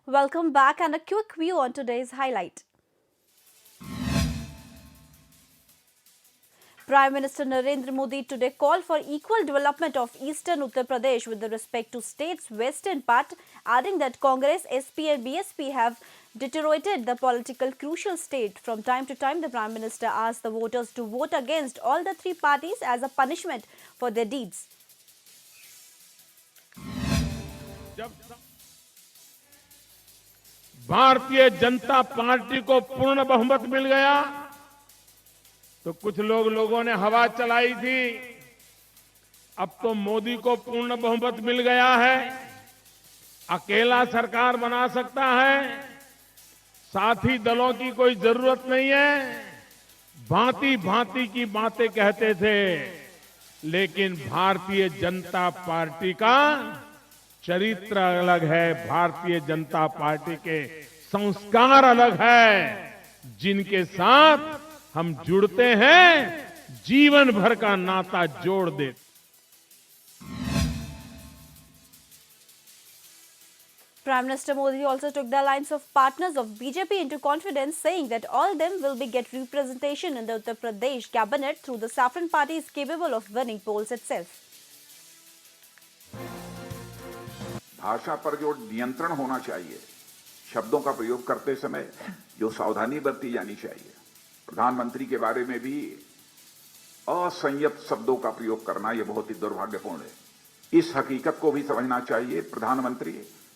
Welcome back and a quick view on today's highlight. Prime Minister Narendra Modi today called for equal development of eastern Uttar Pradesh with respect to state's western part, adding that Congress, SP and BSP have deteriorated the political crucial state. From time to time, the Prime Minister asked the voters to vote against all the three parties as a punishment for their deeds. Bharatiya Janata party को पूर्ण बहुमत मिल गया तो कुछ लोगों ने हवा चलाई थी। अब तो मोदी को पूर्ण बहुमत मिल गया है, अकेला सरकार बना सकता है, साथी दलों की कोई जरूरत नहीं है। भांति भांति की बातें कहते थे, लेकिन भारतीय जनता पार्टी का चरित्र अलग है, भारतीय जनता पार्टी के संस्कार अलग है, जिनके साथ हम जुड़ते हैं, जीवन भर का नाता जोड़ देते। Prime Minister Modi also took the alliance of partners of BJP into confidence, saying that all them will be get representation in the Uttar Pradesh cabinet through the Saffron party is capable of winning polls itself. भाषा पर जो नियंत्रण होना चाहिए, शब्दों का प्रयोग करते समय जो सावधानी बरती जानी चाहिए, प्रधानमंत्री के बारे में भी असंयत शब्दों का प्रयोग करना यह बहुत ही दुर्भाग्यपूर्ण है। इस हकीकत को भी समझना चाहिए, प्रधानमंत्री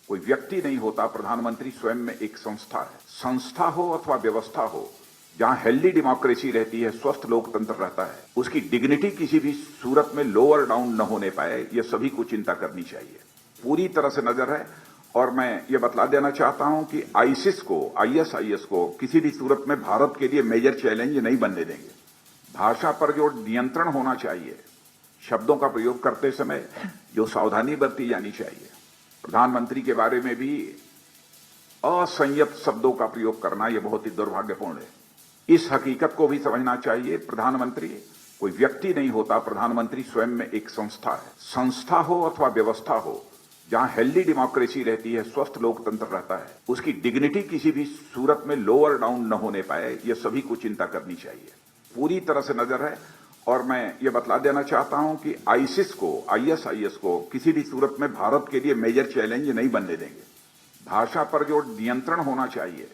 कोई व्यक्ति नहीं होता, प्रधानमंत्री स्वयं में एक संस्था है। संस्था हो अथवा व्यवस्था हो, जहां हेल्दी डेमोक्रेसी रहती है, स्वस्थ लोकतंत्र रहता है, उसकी डिग्निटी किसी भी सूरत में लोअर डाउन न होने पाए, यह सभी को चिंता करनी चाहिए। पूरी तरह से नजर है और मैं ये बतला देना चाहता हूं कि आईएसआईएस को किसी भी सूरत में भारत के लिए मेजर चैलेंज नहीं बनने देंगे। भाषा पर जो नियंत्रण होना चाहिए, शब्दों का प्रयोग करते समय जो सावधानी बरती जानी चाहिए, प्रधानमंत्री के बारे में भी असंयत शब्दों का प्रयोग करना यह बहुत ही दुर्भाग्यपूर्ण है। इस हकीकत को भी समझना चाहिए, प्रधानमंत्री कोई व्यक्ति नहीं होता, प्रधानमंत्री स्वयं में एक संस्था है। संस्था हो अथवा व्यवस्था हो, जहां हेल्दी डेमोक्रेसी रहती है, स्वस्थ लोकतंत्र रहता है, उसकी डिग्निटी किसी भी सूरत में लोअर डाउन न होने पाए, यह सभी को चिंता करनी चाहिए। पूरी तरह से नजर है और मैं ये बतला देना चाहता हूं कि आईएसआईएस को किसी भी सूरत में भारत के लिए मेजर चैलेंज नहीं बनने देंगे। भाषा पर जो नियंत्रण होना चाहिए,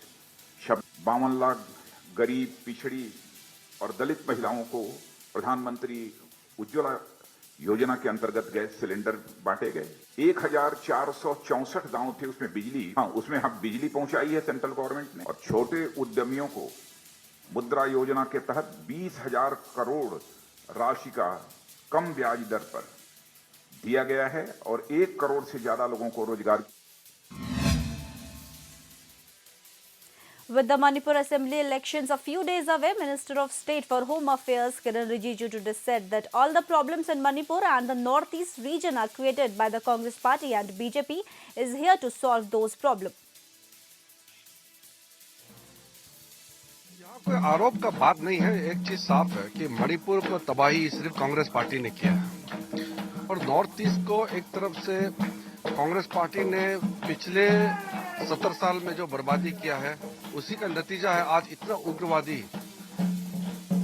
52 लाख गरीब, पिछड़ी और दलित महिलाओं को प्रधानमंत्री उज्ज्वला योजना के अंतर्गत गैस सिलेंडर बांटे गए। 1464 गांव थे, उसमें हम बिजली पहुंचाई है सेंट्रल गवर्नमेंट ने। और छोटे उद्यमियों को मुद्रा योजना के तहत 20,000 करोड़ राशि का कम ब्याज दर पर दिया गया है और 1 करोड़ से ज्यादा लोगों को रोजगार। With the Manipur Assembly elections a few days away, Minister of State for Home Affairs Kiran Rijiju today said that all the problems in Manipur and the northeast region are created by the Congress party and BJP is here to solve those problems. यहाँ कोई आरोप का बात नहीं है। एक चीज साफ है कि मणिपुर को तबाही सिर्फ कांग्रेस पार्टी ने किया है और नॉर्थ ईस्ट को एक तरफ से कांग्रेस पार्टी ने पिछले 70 साल में जो बर्बादी किया है, उसी का नतीजा है आज इतना उग्रवादी,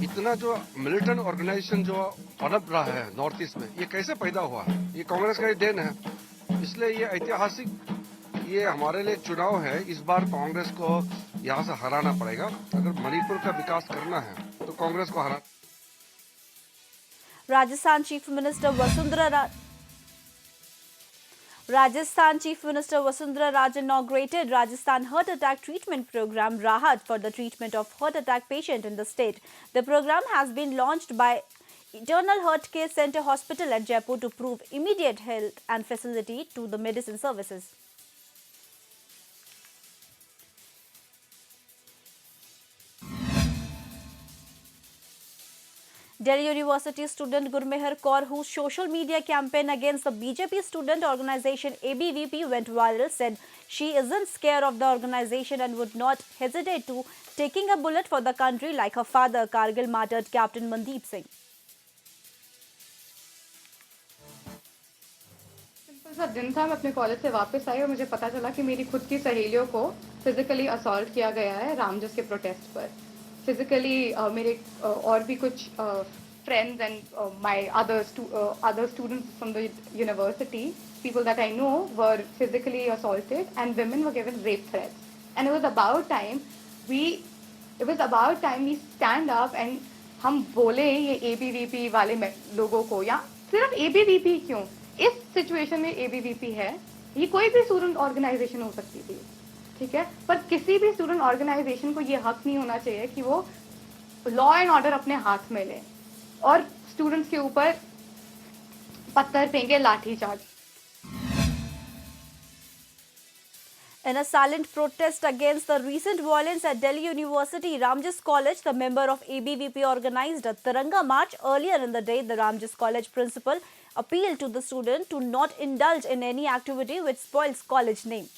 इतना जो मिलिटेंट ऑर्गेनाइजेशन जो पनप रहा है नॉर्थ ईस्ट में। ये कैसे पैदा हुआ? ये कांग्रेस का ही देन है। इसलिए ये ऐतिहासिक, ये हमारे लिए चुनाव है। इस बार कांग्रेस को यहाँ से हराना पड़ेगा। अगर मणिपुर का विकास करना है तो कांग्रेस को हराना। Rajasthan Chief Minister Vasundhara Raj inaugurated Rajasthan Heart Attack Treatment Program Rahat for the treatment of heart attack patients in the state. The program has been launched by Eternal Heart Care Center Hospital at Jaipur to prove immediate health and facility to the medicine services. Delhi University student Gurmehar Kaur, whose social media campaign against the BJP student organization ABVP went viral, said she isn't scared of the organization and would not hesitate to taking a bullet for the country like her father, Kargil martyred Captain Mandeep Singh. सा दिन था, मैं अपने college से वापस आई और मुझे पता चला कि मेरी खुद की सहेलियों को फिजिकली असॉल्ट किया गया है रामजस के प्रोटेस्ट पर। फिजिकली मेरे और भी कुछ friends and my other students from the university, people that I know were physically assaulted and women were given rape threats. And it was about time we stand up and हम बोले ये ABVP वाले लोगों को, या सिर्फ ABVP क्यों, इस सिचुएशन में एबीवीपी है, ये कोई भी स्टूडेंट ऑर्गेनाइजेशन हो सकती थी, ठीक है, पर किसी भी स्टूडेंट ऑर्गेनाइजेशन को ये हक नहीं होना चाहिए कि वो लॉ एंड ऑर्डर अपने हाथ में ले और स्टूडेंट्स के ऊपर पत्थर फेंके, लाठी charge. In a silent protest against the recent violence at Delhi University, Ramjas College, the member of ABVP organized a Tiranga march. Earlier in the day, the Ramjas College principal appealed to the student to not indulge in any activity which spoils college name.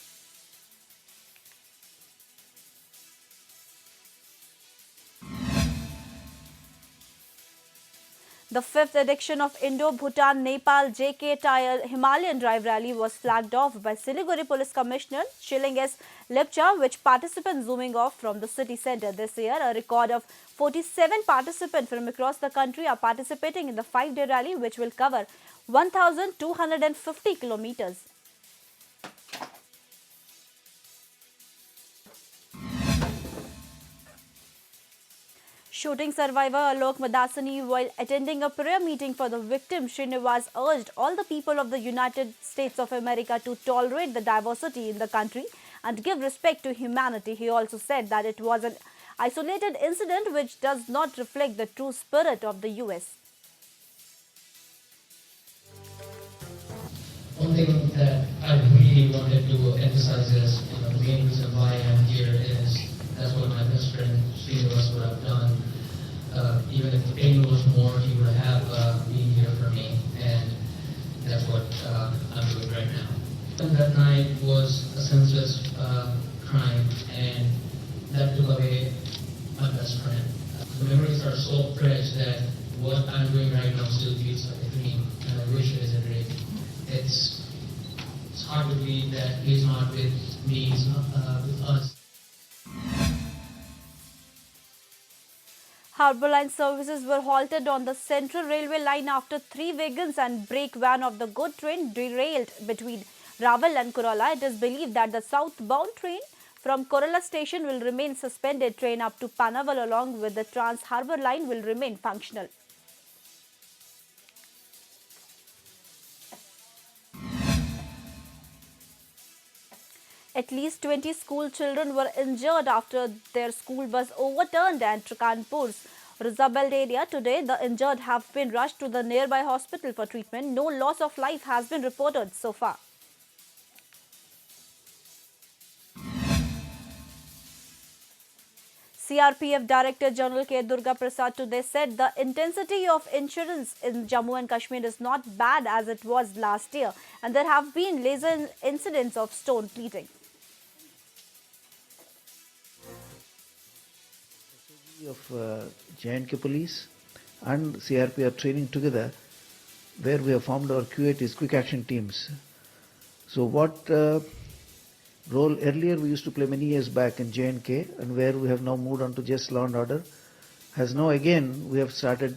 The fifth edition of Indo-Bhutan-Nepal JK Tire Himalayan Drive Rally was flagged off by Siliguri Police Commissioner Shilling S. Lepcha, which participants zooming off from the city centre. This year, a record of 47 participants from across the country are participating in the 5-day rally, which will cover 1,250 kilometers. Shooting survivor Alok Madasani, while attending a prayer meeting for the victim, Srinivas urged all the people of the United States of America to tolerate the diversity in the country and give respect to humanity. He also said that it was an isolated incident which does not reflect the true spirit of the US. One thing that I really wanted to emphasize is, the main reason why I'm here is that's what my best friend Srinivas would have done. Even if the pain was more, he would have been here for me, and that's what I'm doing right now. And that night was a senseless crime, and that took away my best friend. The memories are so fresh that what I'm doing right now still feels like a dream, and I wish it is a dream. It's hard to believe that he's not with me, he's not with us. Harbour Line services were halted on the Central Railway line after 3 wagons and brake van of the GOAT train derailed between Rawal and Corolla. It is believed that the southbound train from Corolla station will remain suspended. Train up to Panaval along with the Trans Harbour Line will remain functional. At least 20 school children were injured after their school bus overturned at Kanpur's Rizabeld area. Today, the injured have been rushed to the nearby hospital for treatment. No loss of life has been reported so far. CRPF Director General K. Durga Prasad today said the intensity of incidents in Jammu and Kashmir is not bad as it was last year, and there have been laser incidents of stone pleating. Of J&K Police and CRP are training together, where we have formed our QATs, quick action teams. So what role earlier we used to play many years back in J&K, and where we have now moved on to just law and order, has now again we have started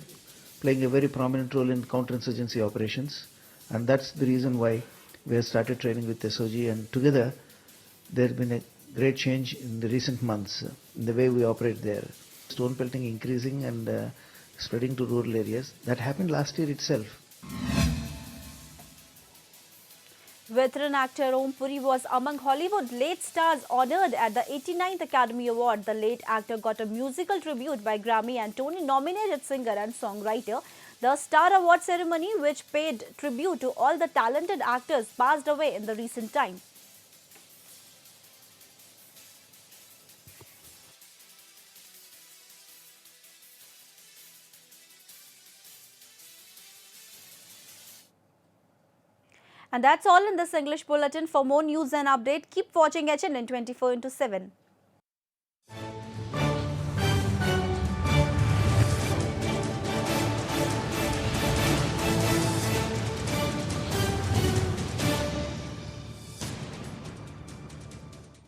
playing a very prominent role in counterinsurgency operations, and that's the reason why we have started training with SOG, and together there has been a great change in the recent months in the way we operate there. Stone pelting increasing and spreading to rural areas. That happened last year itself. Veteran actor Om Puri was among Hollywood late stars honored at the 89th Academy Award. The late actor got a musical tribute by Grammy and Tony-nominated singer and songwriter. The Star Award ceremony, which paid tribute to all the talented actors, passed away in the recent time. And that's all in this English bulletin. For more news and update, keep watching HNN 24/7.